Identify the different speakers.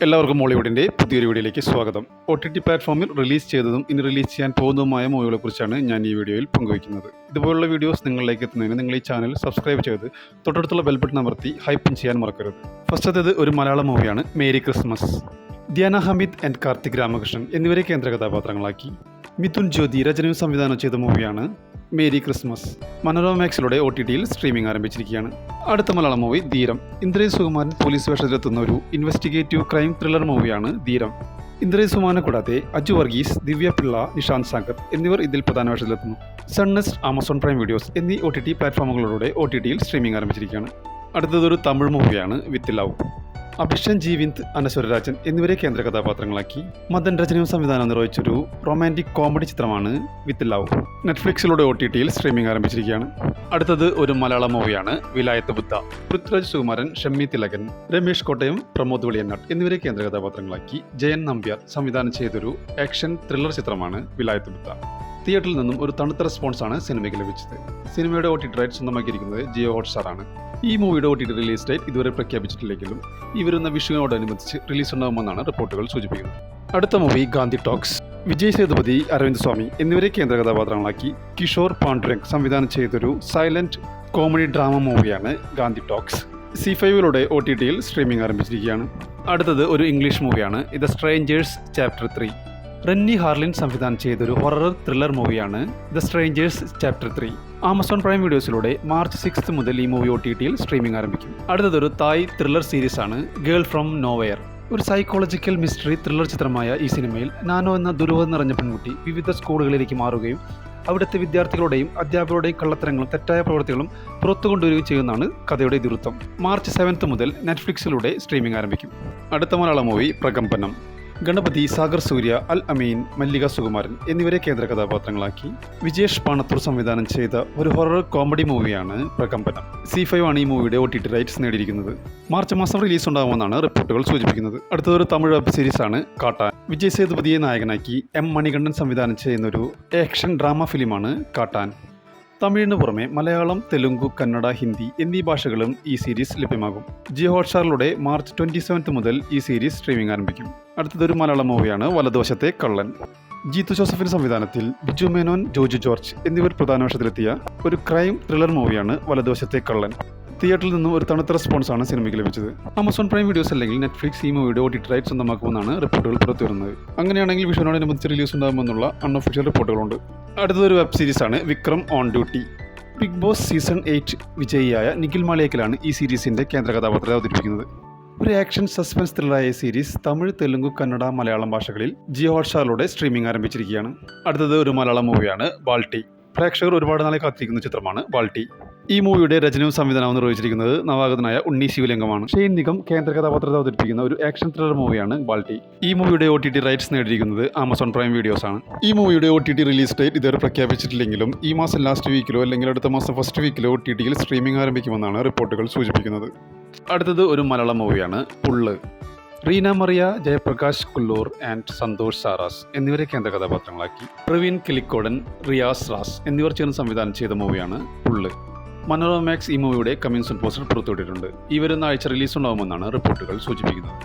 Speaker 1: എല്ലാവർക്കും മോളിവുഡിൻ്റെ പുതിയൊരു വീഡിയോയിലേക്ക് സ്വാഗതം. OTT പ്ലാറ്റ്ഫോമിൽ റിലീസ് ചെയ്തതും ഇനി റിലീസ് ചെയ്യാൻ പോകുന്നതുമായ മൂവികളെക്കുറിച്ചാണ് ഞാൻ ഈ വീഡിയോയിൽ പങ്കുവയ്ക്കുന്നത്. ഇതുപോലുള്ള വീഡിയോസ് നിങ്ങളിലേക്ക് എത്തുന്നതിന് നിങ്ങൾ ഈ ചാനൽ സബ്സ്ക്രൈബ് ചെയ്ത് തൊട്ടടുത്തുള്ള ബെൽ ബട്ടൺ അമർത്തി ഹൈപ്പിൻ ചെയ്യാൻ മറക്കരുത്. ഫസ്റ്റത്തേത് ഒരു മലയാളം മൂവിയാണ് മേരി ക്രിസ്മസ്. ധ്യാന ഹമീദ് ആൻഡ് കാർത്തിക് രാമകൃഷ്ണൻ എന്നിവരെ കേന്ദ്ര കഥാപാത്രങ്ങളാക്കി മിഥുൻ ജ്യോതി രചനയും സംവിധാനം ചെയ്ത മൂവിയാണ് മേരി ക്രിസ്മസ്. മനോരമ മാക്സിലൂടെ OTTയിൽ സ്ട്രീമിംഗ് ആരംഭിച്ചിരിക്കുകയാണ്. അടുത്ത മലയാളം മൂവി ധീരം. ഇന്ദ്രജിത് സുകുമാരൻ പോലീസ് വേഷത്തിലെത്തുന്ന ഒരു ഇൻവെസ്റ്റിഗേറ്റീവ് ക്രൈം ത്രില്ലർ മൂവിയാണ് ധീരം. ഇന്ദ്രജിത് സുകുമാരനെ കൂടാതെ അജു വർഗീസ്, ദിവ്യ പിള്ള, നിഷാന്ത് സാഗർ എന്നിവർ ഇതിൽ പ്രധാന വേഷത്തിലെത്തുന്നു. സൺനെസ്റ്റ്, ആമസോൺ പ്രൈം വീഡിയോസ് എന്നീ OTT പ്ലാറ്റ്ഫോമുകളിലൂടെ OTTയിൽ സ്ട്രീമിംഗ് ആരംഭിച്ചിരിക്കുകയാണ്. അടുത്തതൊരു തമിഴ് മൂവിയാണ് വിത്ത് ലവ്. അഭിഷൻ ജീവിന്ത്, അനശ്വര രാജൻ എന്നിവരെ കേന്ദ്ര കഥാപാത്രങ്ങളാക്കി മദൻ രചനയും സംവിധാനം നിർവഹിച്ചൊരു റൊമാൻറ്റിക് കോമഡി ചിത്രമാണ് വിത്ത് ലവ്. നെറ്റ്ഫ്ലിക്സിലൂടെ OTTയിൽ സ്ട്രീമിംഗ് ആരംഭിച്ചിരിക്കുകയാണ്. അടുത്തത് ഒരു മലയാളം മൂവിയാണ് വിലായത്ത് ബുദ്ധ. പൃഥ്വിരാജ് സുകുമാരൻ, ഷമ്മി തിലകൻ, രമേഷ് കോട്ടയം, പ്രമോദ് വെളിയനാട് എന്നിവരെ കേന്ദ്ര കഥാപാത്രങ്ങളാക്കി ജയൻ നമ്പ്യാർ സംവിധാനം ചെയ്തൊരു ആക്ഷൻ ത്രില്ലർ ചിത്രമാണ് വിലായത്ത് ബുദ്ധ. തിയേറ്ററിൽ നിന്നും ഒരു തണുത്ത റെസ്പോൺസാണ് സിനിമയ്ക്ക് ലഭിച്ചത്. സിനിമയുടെ OTT റൈറ്റ് സ്വന്തമാക്കിയിരിക്കുന്നത് ജിയോ ഹോട്ട്സ്റ്റാർ ആണ്. ഈ മൂവിയുടെ OTT റിലീസ് ഡേറ്റ് ഇതുവരെ പ്രഖ്യാപിച്ചിട്ടില്ലെങ്കിലും ഈ വരുന്ന വിഷുവിനോടനുബന്ധിച്ച് റിലീസ് ഉണ്ടാകുമെന്നാണ് റിപ്പോർട്ടുകൾ സൂചിപ്പിക്കുന്നത്. അടുത്ത മൂവി ഗാന്ധി ടോക്സ്. വിജയ് സേതുപതി, അരവിന്ദ് സ്വാമി എന്നിവരെ കേന്ദ്ര കഥാപാത്രങ്ങളാക്കി കിഷോർ പാണ്ഡുരംഗ് സംവിധാനം ചെയ്തൊരു സൈലന്റ് കോമഡി ഡ്രാമ മൂവിയാണ് ഗാന്ധി ടോക്സ്. C5 OTTയിൽ സ്ട്രീമിംഗ് ആരംഭിച്ചിരിക്കുകയാണ്. അടുത്തത് ഒരു ഇംഗ്ലീഷ് മൂവിയാണ് The Strangers Chapter 3. Renny Harlin സംവിധാനം ചെയ്തൊരു ഹൊറർ ത്രില്ലർ മൂവിയാണ് The Strangers Chapter 3. Amazon Prime വീഡിയോസിലൂടെ മാർച്ച് 6 മുതൽ ഈ മൂവി OTTയിൽ സ്ട്രീമിംഗ് ആരംഭിക്കും. അടുത്തതൊരു തായ് ത്രില്ലർ സീരീസാണ് ഗേൾ ഫ്രം നോവെയർ. ഒരു സൈക്കോളജിക്കൽ മിസ്റ്ററി ത്രില്ലർ ചിത്രമായ ഈ സിനിമയിൽ നാനോ എന്ന ദുരൂഹത നിറഞ്ഞ പെൺകുട്ടി വിവിധ സ്കൂളുകളിലേക്ക് മാറുകയും അവിടുത്തെ വിദ്യാർത്ഥികളുടെയും അധ്യാപകരുടെയും കള്ളത്തരങ്ങളും തെറ്റായ പ്രവൃത്തികളും പുറത്തു കൊണ്ടുവരികയും ചെയ്യുന്നതാണ് കഥയുടെ ഇതിവൃത്തം. മാർച്ച് 7 മുതൽ നെറ്റ്ഫ്ലിക്സിലൂടെ സ്ട്രീമിംഗ് ആരംഭിക്കും. അടുത്ത മലയാളം മൂവി പ്രകമ്പനം. ഗണപതി, സാഗർ സൂര്യ, അൽ അമീൻ, മല്ലിക സുകുമാരൻ എന്നിവരെ കേന്ദ്ര കഥാപാത്രങ്ങളാക്കി വിജേഷ് പാണത്തൂർ സംവിധാനം ചെയ്ത ഒരു ഹൊറർ കോമഡി മൂവിയാണ് പ്രകമ്പനം. C5 ആണ് ഈ മൂവിയുടെ OTT റൈറ്റ്സ് നേടിയിരിക്കുന്നത്. മാർച്ച് മാസം റിലീസ് ഉണ്ടാകുമെന്നാണ് റിപ്പോർട്ടുകൾ സൂചിപ്പിക്കുന്നത്. അടുത്തതൊരു തമിഴ് വെബ് സീരീസാണ് കാട്ടാൻ. വിജയ് സേതുപതിയെ നായകനാക്കി മണികണ്ഠൻ സംവിധാനം ചെയ്യുന്നൊരു ആക്ഷൻ ഡ്രാമ ഫിലിമാണ് കാട്ടാൻ. തമിഴിന് പുറമെ മലയാളം, തെലുങ്ക്, കന്നഡ, ഹിന്ദി എന്നീ ഭാഷകളും ഈ സീരീസ് ലഭ്യമാകും. ജിയോ ഹോട്ട്സ്റ്റാറിലൂടെ മാർച്ച് 27 മുതൽ ഈ സീരീസ് സ്ട്രീമിംഗ് ആരംഭിക്കും. അടുത്തതൊരു മലയാളം മൂവിയാണ് വലതുവശത്തെ കള്ളൻ. ജീത്തു ജോസഫിന്റെ സംവിധാനത്തിൽ ബിജു മേനോൻ, ജോജു ജോർജ് എന്നിവർ പ്രധാന വേഷത്തിലെത്തിയ ഒരു ക്രൈം ത്രില്ലർ മൂവിയാണ് വലതുവശത്തെ കള്ളൻ. തിയേറ്ററിൽ നിന്നും ഒരു തണുത്ത റെസ്പോൺസാണ് സിനിമയ്ക്ക് ലഭിച്ചത്. ആമസോൺ പ്രൈം വീഡിയോസ് അല്ലെങ്കിൽ നെറ്റ്ഫ്ലിക്സ് ഈ മൂവിയുടെ OTT റൈറ്റ് സ്വന്തമാക്കുമെന്നാണ് റിപ്പോർട്ടുകൾ പുറത്തുവരുന്നത്. അങ്ങനെയാണെങ്കിൽ വിഷുവിനോടനുബന്ധിച്ച് റിലീസ് ഉണ്ടാകുമെന്നുള്ള അൺഒഫീഷ്യൽ റിപ്പോർട്ടുകളുണ്ട്. അടുത്തൊരു വെബ് സീരീസാണ് Vikram on duty. Big Boss season 8 വിജയിയായ നിഖിൽ മാളിയേക്കലാണ് ഈ സീരീസിന്റെ കേന്ദ്ര കഥാപാത്രത്തെ അവതരിപ്പിക്കുന്നത്. ഒരു ആക്ഷൻ സസ്പെൻസ് ത്രില്ലറായ സീരീസ് തമിഴ്, തെലുങ്ക്, കന്നഡ, മലയാളം ഭാഷകളിൽ ജിയോ ഹോട്ട്സ്റ്റാറിലൂടെ സ്ട്രീമിംഗ് ആരംഭിച്ചിരിക്കുകയാണ്. അടുത്തത് ഒരു മലയാളം മൂവിയാണ് ബാൾട്ടി. പ്രേക്ഷകർ ഒരുപാട് നാളെ കാത്തിരിക്കുന്ന ചിത്രമാണ് ബാൾട്ടി. ഈ മൂവിയുടെ രചനയും സംവിധാനവും നിർവഹിച്ചിരിക്കുന്നത് നവാഗതനായ ഉണ്ണി ശിവലിംഗമാണ്. ഷെയ്ൻ നിഗം കേന്ദ്ര കഥാപാത്രത്തെ അവതരിപ്പിക്കുന്ന ഒരു ആക്ഷൻ ത്രില്ലർ മൂവിയാണ് ബാൾട്ടി. ഈ മൂവിയുടെ OTT റൈറ്റ്സ് നേടിയിരിക്കുന്നത് ആമസോൺ പ്രൈം വീഡിയോസ് ആണ്. ഈ മൂവിയുടെ OTT റിലീസ് ഡേറ്റ് ഇതുവരെ പ്രഖ്യാപിച്ചിട്ടില്ലെങ്കിലും ഈ മാസം ലാസ്റ്റ് വീക്കിലോ അല്ലെങ്കിൽ അടുത്ത മാസം ഫസ്റ്റ് വീക്കിലോ OTTയിൽ സ്ട്രീമിംഗ് ആരംഭിക്കുമെന്നാണ് റിപ്പോർട്ടുകൾ സൂചിപ്പിക്കുന്നത്. അടുത്തത് ഒരു മലയാളം മൂവിയാണ് പുള്ള്. റീന മറിയ, ജയപ്രകാശ് കുല്ലൂർ ആൻഡ് സന്തോഷ് സാറാസ് എന്നിവരെ കേന്ദ്ര കഥാപാത്രങ്ങളാക്കി പ്രവീൺ കിളിക്കോടൻ, റിയാസ് റാസ് എന്നിവർ ചേർന്ന് സംവിധാനം ചെയ്ത മൂവിയാണ് പുള്ള്. മനോരമ മാക്സ് ഈ മൂവിയുടെ കമ്മിങ് സൂൺ പോസ്റ്റർ പുറത്തുവിട്ടിട്ടുണ്ട്. ഈ വരുന്ന ആഴ്ച റിലീസ് ഉണ്ടാകുമെന്നാണ് റിപ്പോർട്ടുകൾ സൂചിപ്പിക്കുന്നത്.